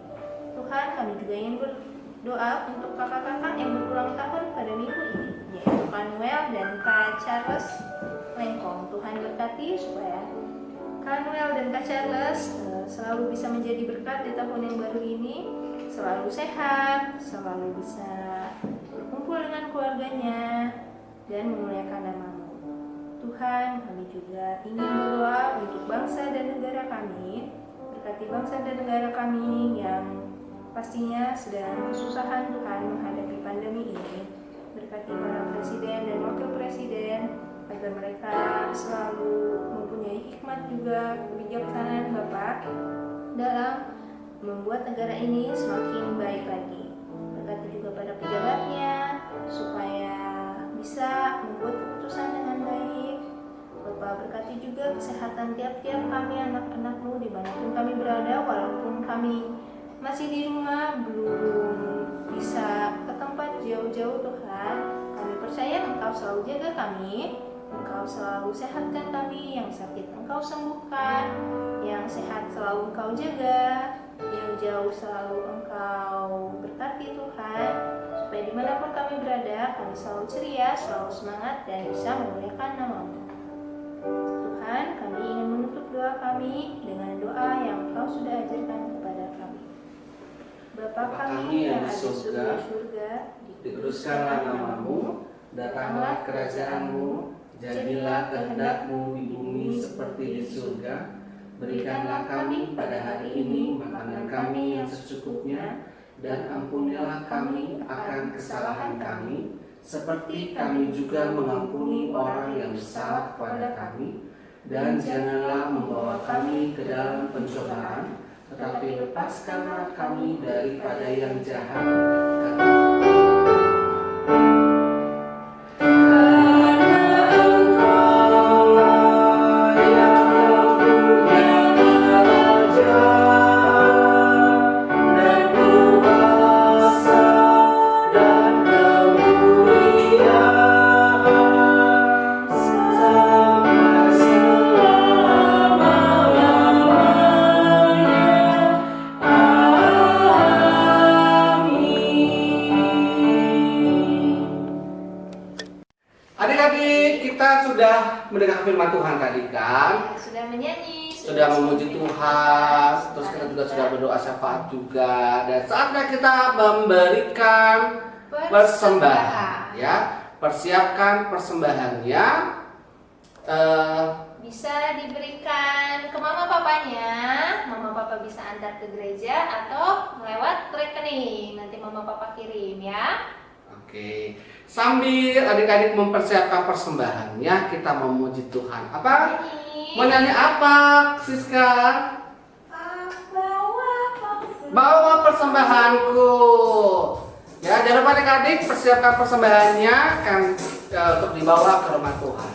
Tuhan, kami juga ingin berdoa untuk kakak-kakak yang berulang tahun pada minggu ini, yaitu Kak Noel dan Kak Charles Lengkong. Tuhan berkati supaya Kak Noel dan Kak Charles selalu bisa menjadi berkat di tahun yang baru ini, selalu sehat, selalu bisa berkumpul dengan keluarganya, dan memuliakan nama-Mu. Tuhan, kami juga ingin berdoa untuk bangsa dan negara kami. Berkati bangsa dan negara kami yang pastinya sedang kesusahan Tuhan menghadapi pandemi ini. Berkati para presiden dan wakil presiden agar mereka selalu mempunyai hikmat juga kebijaksanaan Bapak dalam membuat negara ini semakin baik lagi. Berkati juga pada pejabatnya supaya bisa membuat keputusan dengan baik. Bapak berkati juga kesehatan tiap-tiap kami anak-anak-Mu dimanapun kami berada, walaupun kami masih di rumah, belum bisa ke tempat jauh-jauh Tuhan. Kami percaya Engkau selalu jaga kami, Engkau selalu sehatkan kami, yang sakit Engkau sembuhkan, yang sehat selalu Engkau jaga, yang jauh selalu Engkau berkati Tuhan, supaya dimanapun kami berada, kami selalu ceria, selalu semangat, dan bisa memuliakan nama-Mu. Tuhan, kami ingin menutup doa kami dengan doa yang Engkau sudah ajarkan kepada kami. Bapa kami yang ada di surga, dikuduskanlah nama-Mu, datanglah kerajaan-Mu, jadilah kehendak-Mu di bumi seperti di surga. Berikanlah kami pada hari ini makanan kami yang secukupnya, dan ampunilah kami akan kesalahan kami, seperti kami juga mengampuni orang yang bersalah kepada kami. Dan janganlah membawa kami ke dalam pencobaan, tetapi lepaskanlah kami daripada yang jahat. Adik-adik, kita sudah mendengar firman Tuhan tadi kan? sudah menyanyi, Sudah memuji Tuhan, terus kita juga sudah berdoa syafaat juga. Dan saatnya kita memberikan persembahan, ya. Persiapkan persembahannya. bisa diberikan ke mama papanya. Mama papa bisa antar ke gereja atau lewat rekening. Nanti mama papa kirim ya. Oke, sambil adik-adik mempersiapkan persembahannya, kita memuji Tuhan. Apa? Menyanyi apa, Siska? Bawa persembahanku. Ya, jangan lupa adik-adik persiapkan persembahannya kan untuk dibawa ke rumah Tuhan.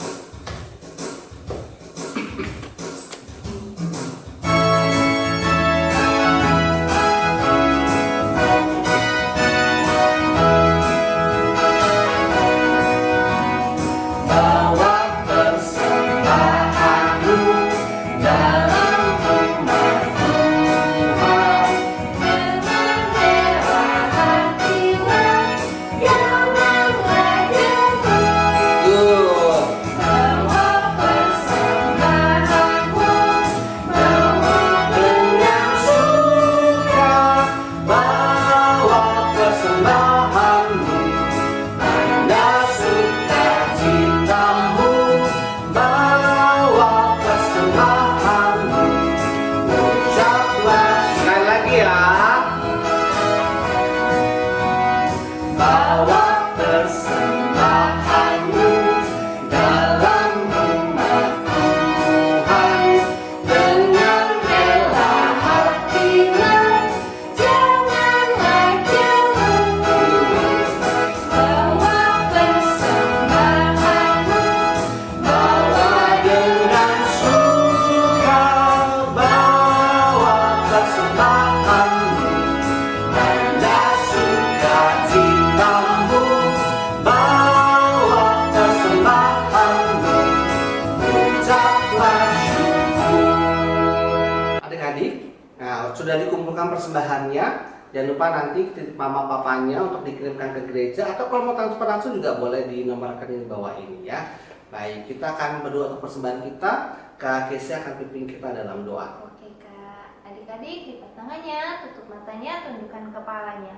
Sudah dikumpulkan persembahannya, jangan lupa nanti titip mama papanya untuk dikirimkan ke gereja, atau kalau mau transfer langsung juga boleh di nomor rekening di bawah ini ya. Baik, kita akan berdoa untuk persembahan kita. Kak Kesia akan pimpin kita dalam doa. Oke Kak, adik-adik lipat tangannya, tutup matanya, tundukkan kepalanya.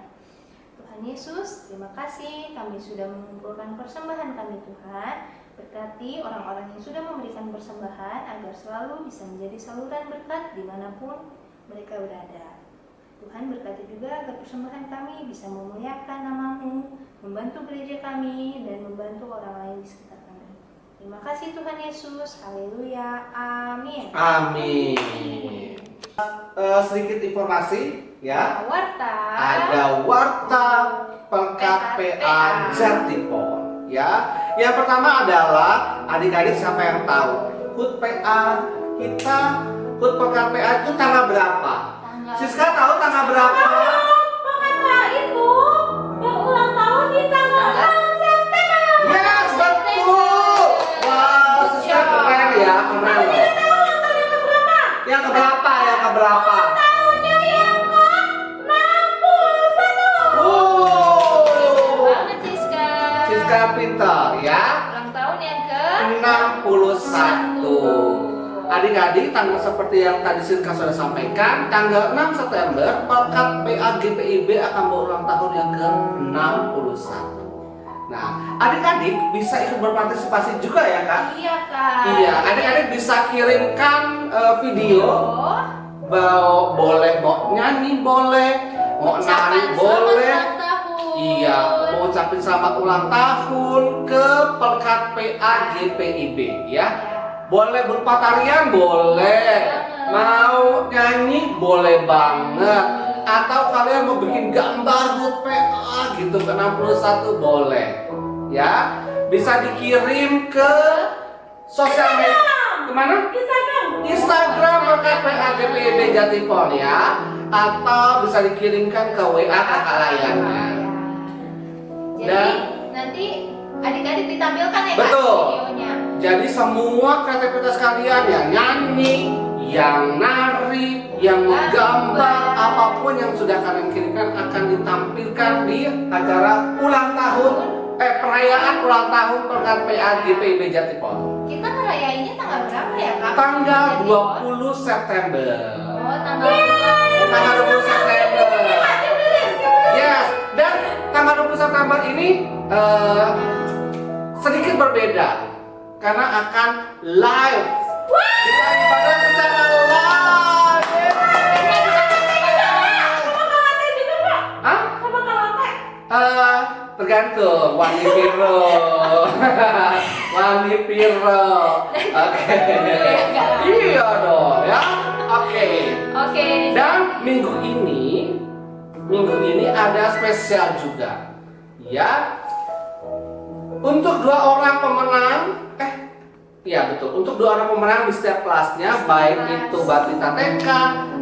Tuhan Yesus, terima kasih kami sudah mengumpulkan persembahan kami Tuhan. Berkati orang-orang yang sudah memberikan persembahan agar selalu bisa menjadi saluran berkat dimanapun mereka berada. Tuhan berkati juga agar persembahan kami bisa memuliakan nama-Mu, membantu gereja kami, dan membantu orang lain di sekitar kami. Terima kasih Tuhan Yesus. Haleluya. Amin. Amin. Sedikit informasi ya. Warta. Ada warta Pekat PA Jatipon ya. Yang pertama adalah adik-adik siapa yang tahu HUT PA kita, HUT Pekat PA itu tanggal berapa? Siska tahu tanggal berapa? Pekat itu berulang tahun di tanggal 6 September. Yes, betul. Wow, Siska keren ya, keren. Yang keberapa? Yang keberapa? Tahunnya yang ke-61. Banget Siska. Siska pintar ya. Ulang tahun yang ke 61. Adik-adik, tanggal seperti yang tadi Siska sudah sampaikan, tanggal 6 September Pekat PA GPIB akan berulang tahun yang ke-61. Nah, adik-adik bisa ikut berpartisipasi juga ya Kak? Iya Kak. Iya, adik-adik bisa kirimkan video, boleh mau nyanyi boleh, mau nari boleh. Iya, mau ucapin selamat ulang tahun ke Pekat PA GPIB ya. Boleh berupa tarian boleh, mau nyanyi boleh banget, atau kalian mau bikin gambar HUT PA gitu ke 61 boleh ya. Bisa dikirim ke sosial media. Kemana? Instagram Pekat PA GPIB Jatipon ya, atau bisa dikirimkan ke WA kakak layannya. Jadi nanti adik-adik ditampilkan ya Kak Betul. videonya. Jadi semua kreativitas kalian yang nyanyi, yang nari, yang menggambar, apapun yang sudah kalian kirimkan akan ditampilkan di acara ulang tahun perayaan ulang tahun Pekat PA GPIB Jatipon. Kita ngerayainnya tanggal berapa ya Kak? Tanggal 20 September. Oh, tanggal 20 September. Yes, dan tanggal 20 September ini sedikit berbeda karena akan live. Kita ibadah secara live. Hah? Sama karaoke. Tergantung Wani Piro. Wani Piro. Oke. Iya dong ya. Oke. Dan minggu ini ada spesial juga. Ya. Untuk 2 orang pemenang, iya betul. Untuk 2 orang pemenang di setiap kelasnya, baik itu balita TK,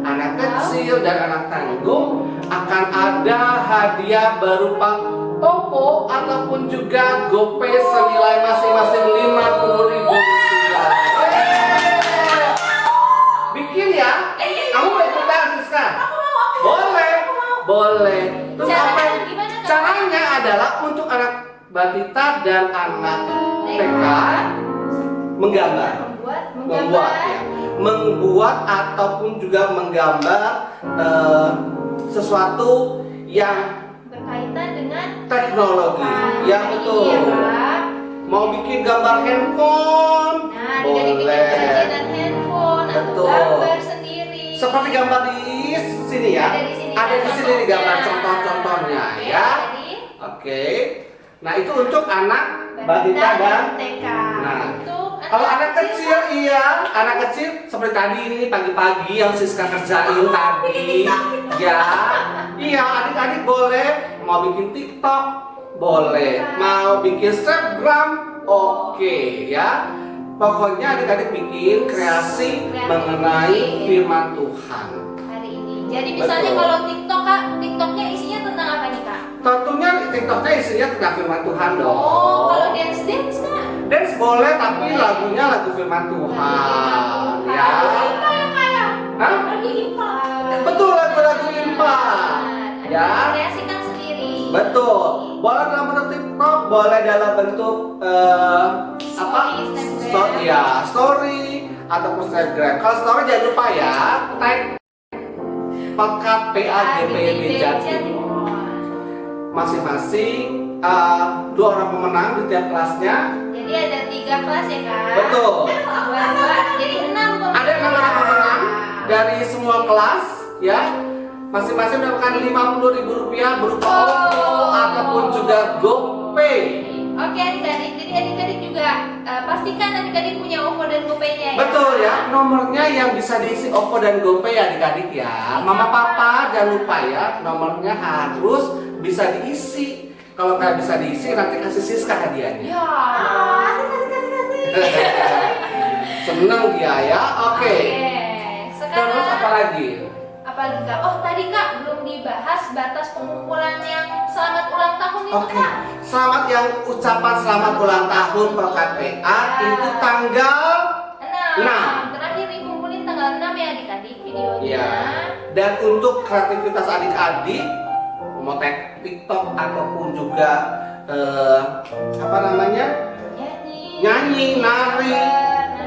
anak kecil dan anak tanggung, akan ada hadiah berupa OVO ataupun juga GoPay senilai masing-masing 50.000 rupiah. Bikin ya? Kamu mau ikutan Siska? Boleh. Terus apa? Caranya adalah untuk anak balita dan anak TK membuat ataupun juga menggambar sesuatu yang berkaitan dengan teknologi. Ya betul. Ya, Kak. Mau bikin gambar handphone, Nah, boleh. bikin kerajinan handphone atau gambar sendiri. Seperti gambar di sini ya. Ada di sini nih gambar contoh-contohnya ya. Oke. Nah, itu untuk anak balita dan TK. Nah, kalau anak kecil anak kecil seperti tadi ini pagi-pagi yang Siska kerjain tadi. Ya. Iya, adik-adik boleh mau bikin TikTok, boleh. Mau bikin Instagram, oke ya. Pokoknya adik-adik bikin kreasi mengenai firman Tuhan Hari ini. Jadi misalnya Betul. kalau TikTok Kak, TikToknya isinya tentang apa nih Kak? Tentunya TikToknya isinya tentang firman Tuhan dong. Oh, kalau dance Kak? Dance boleh, tapi lagunya lagu firman Tuhan. Ya. Hah? Betul, lagu-lagu impak. Ya. Kreasikan sendiri. Betul. Boleh dalam bentuk TikTok, boleh dalam bentuk story ataupun Instagram. Kalau story jangan lupa ya, tag Pekat PA GPIB Jatipon. Masing-masing 2 orang pemenang di tiap kelasnya. Jadi ada 3 kelas ya Kak? Betul. Jadi 6 pemenang. Ada 6 orang pemenang dari semua kelas ya. Masing-masing mendapatkan Rp50.000 berupa OVO ataupun juga GoPay. Oke adik-adik, jadi adik-adik juga pastikan adik-adik punya OVO dan GoPay-nya ya. Betul ya, nomornya yang bisa diisi OVO dan GoPay adik-adik ya. Mama papa jangan lupa ya, nomornya harus bisa diisi. Kalau nggak bisa diisi nanti kasih Siska hadiahnya. Ya. Seneng dia ya, oke. Sekarang Terus apa lagi? apalagi Kak? Oh tadi Kak belum dibahas batas pengumpulan yang selamat ulang tahun itu Oke, Kak. selamat yang ucapan selamat ulang tahun Pekan PA itu tanggal 6. Terakhir dikumpulin tanggal 6 ya adik-adik videonya. Ya. Dan untuk kreativitas adik-adik mau tag TikTok ataupun juga apa namanya? Nyanyi, nari,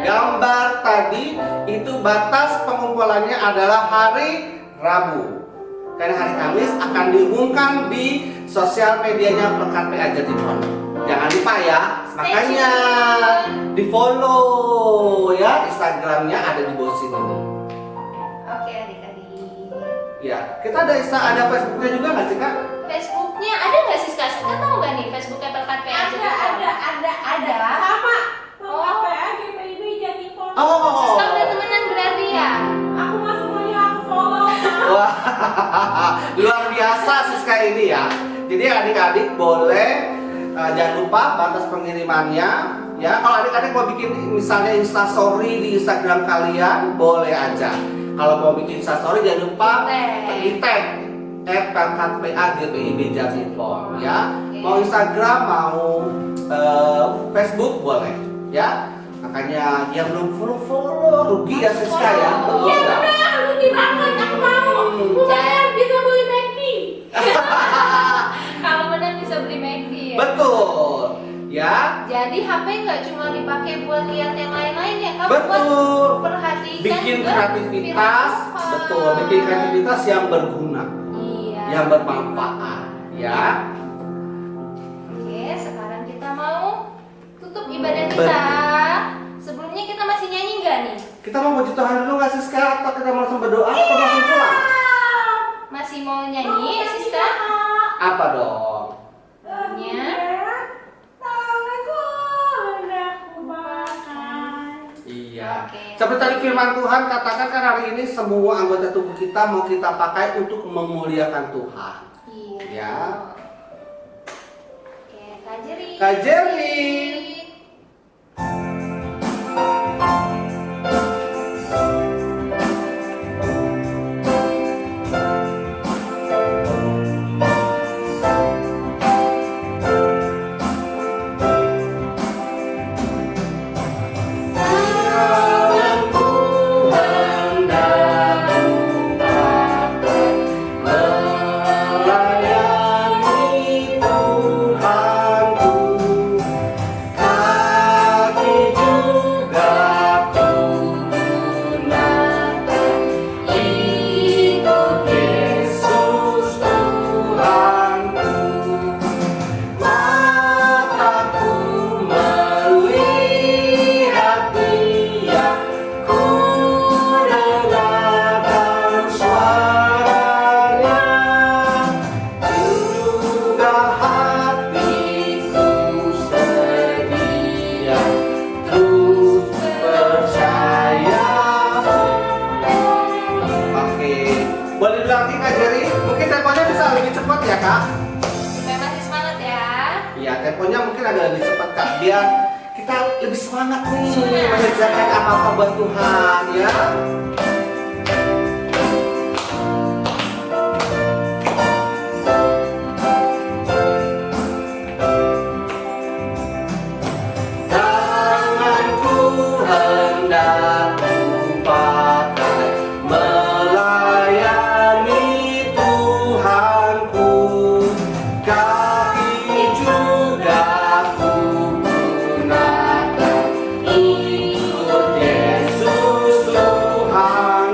gambar tadi itu batas pengumpulannya adalah hari Rabu. Karena hari Kamis akan diumumkan di sosial medianya Pekan PA Jatimor. Jangan lupa ya, makanya di follow ya, Instagramnya ada di bawah sini. Oke adik-adik. Ya, kita ada Facebooknya juga nggak sih Kak? Facebooknya ada nggak sih Kak? Kita tahu nggak nih Facebooknya Pekan PA Jatimor? Ada. Sama. PA GPIB Jatimor. Siska udah temenan berarti ya? Aku mah semuanya aku follow. Wah, luar biasa Siska ini ya. Jadi adik-adik boleh jangan lupa batas pengirimannya ya. Kalau adik-adik mau bikin misalnya Instastory di Instagram kalian boleh aja. Kalau mau bikin Instastory jangan lupa tag @PKPA-GPIB Jatimor ya. Mau Instagram mau Facebook boleh ya. Makanya yang belum follow rugi ya Siska ya. Iya benar, rugi banget aku mau. Bukan bisa beli McD. Kalau benar bisa beli McD ya. Betul ya. Jadi HP nggak cuma dipakai buat lihat yang lain-lain ya, Kak? Betul. Buat perhatikan Bikin juga kreativitas, firman Tuhan. betul. Bikin kreativitas yang berguna, Iya. yang bermanfaat ya. Oke, sekarang kita mau tutup ibadah kita. Sebelumnya kita masih nyanyi nggak nih? Kita mau puji Tuhan dulu nggak Siska? Atau kita mau langsung berdoa atau langsung pulang? Masih mau nyanyi, Siska? Apa dong? Nya? Iya. Oke. Seperti tadi firman Tuhan katakan kan hari ini semua anggota tubuh kita mau kita pakai untuk memuliakan Tuhan. Iya. Ya. Oke, Kak Jerry. Kak Jerry. Boleh lagi Kak Jerry? Mungkin temponya bisa lebih cepat ya Kak? Supaya masih semangat ya. Iya, temponya mungkin agak lebih cepat Kak, biar kita lebih semangat nih mengerjakan apa-apa buat Tuhan ya. Tanganku hendak kupakai melayani Tuhanku, kaki juga kugunakan ikut Yesus Tuhan.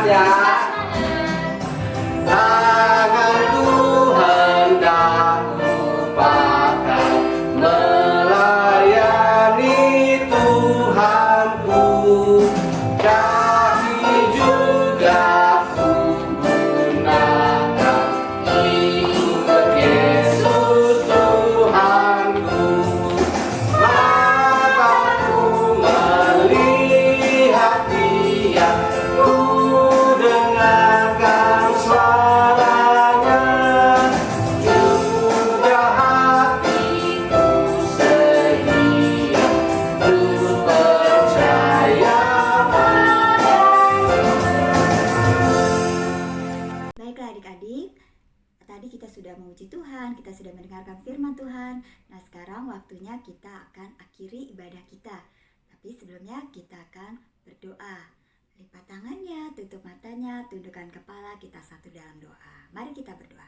ya. Tanganku hendak kupakai melayani Tuhanku, kaki juga kugunakan ikut Yesus Tuhanku. Mataku melihat Dia, ku dengarkan suaranya, juga hatiku sedia untuk percaya padanya. Baiklah adik-adik, tadi kita sudah memuji Tuhan, kita sudah mendengarkan firman Tuhan. Nah sekarang waktunya kita akan akhiri ibadah kita. Tapi sebelumnya kita akan berdoa. Lipat tangannya, tutup matanya, tundukkan kepala, kita satu dalam doa. Mari kita berdoa.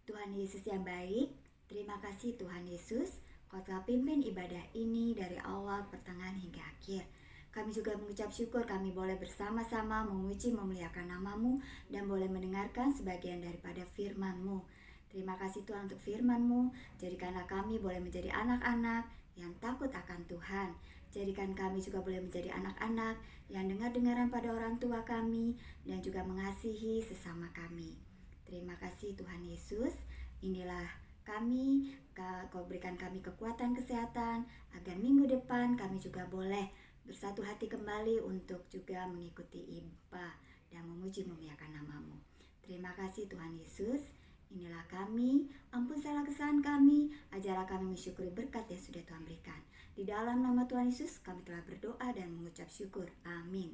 Tuhan Yesus yang baik, terima kasih Tuhan Yesus, Kau telah pimpin ibadah ini dari awal, pertengahan hingga akhir. Kami juga mengucap syukur kami boleh bersama-sama memuji memuliakan nama-Mu dan boleh mendengarkan sebagian daripada firman-Mu. Terima kasih Tuhan untuk firman-Mu. Jadikanlah kami boleh menjadi anak-anak yang takut akan Tuhan. Jadikan kami juga boleh menjadi anak-anak yang dengar-dengaran pada orang tua kami dan juga mengasihi sesama kami. Terima kasih Tuhan Yesus. Inilah kami, Kau berikan kami kekuatan kesehatan agar minggu depan kami juga boleh bersatu hati kembali untuk juga mengikuti ibadah dan memuji memuliakan nama-Mu. Terima kasih Tuhan Yesus. Inilah kami, ampun salah kesalahan kami, ajarlah kami mensyukuri berkat yang sudah Tuhan berikan. Di dalam nama Tuhan Yesus kami telah berdoa dan mengucap syukur. Amin.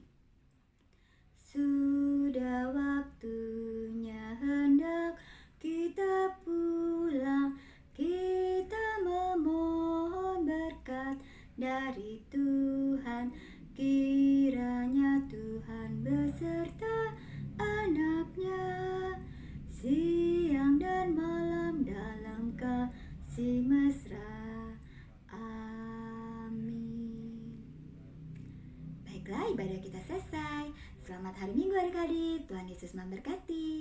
Sudah waktunya hendak kita pulang, kita memohon berkat dari Tuhan. Kiranya Tuhan beserta anak-Nya siang dan malam dalam kasih mesra. Amin. Baiklah, ibadah kita selesai. Selamat hari Minggu adik-adik. Tuhan Yesus memberkati.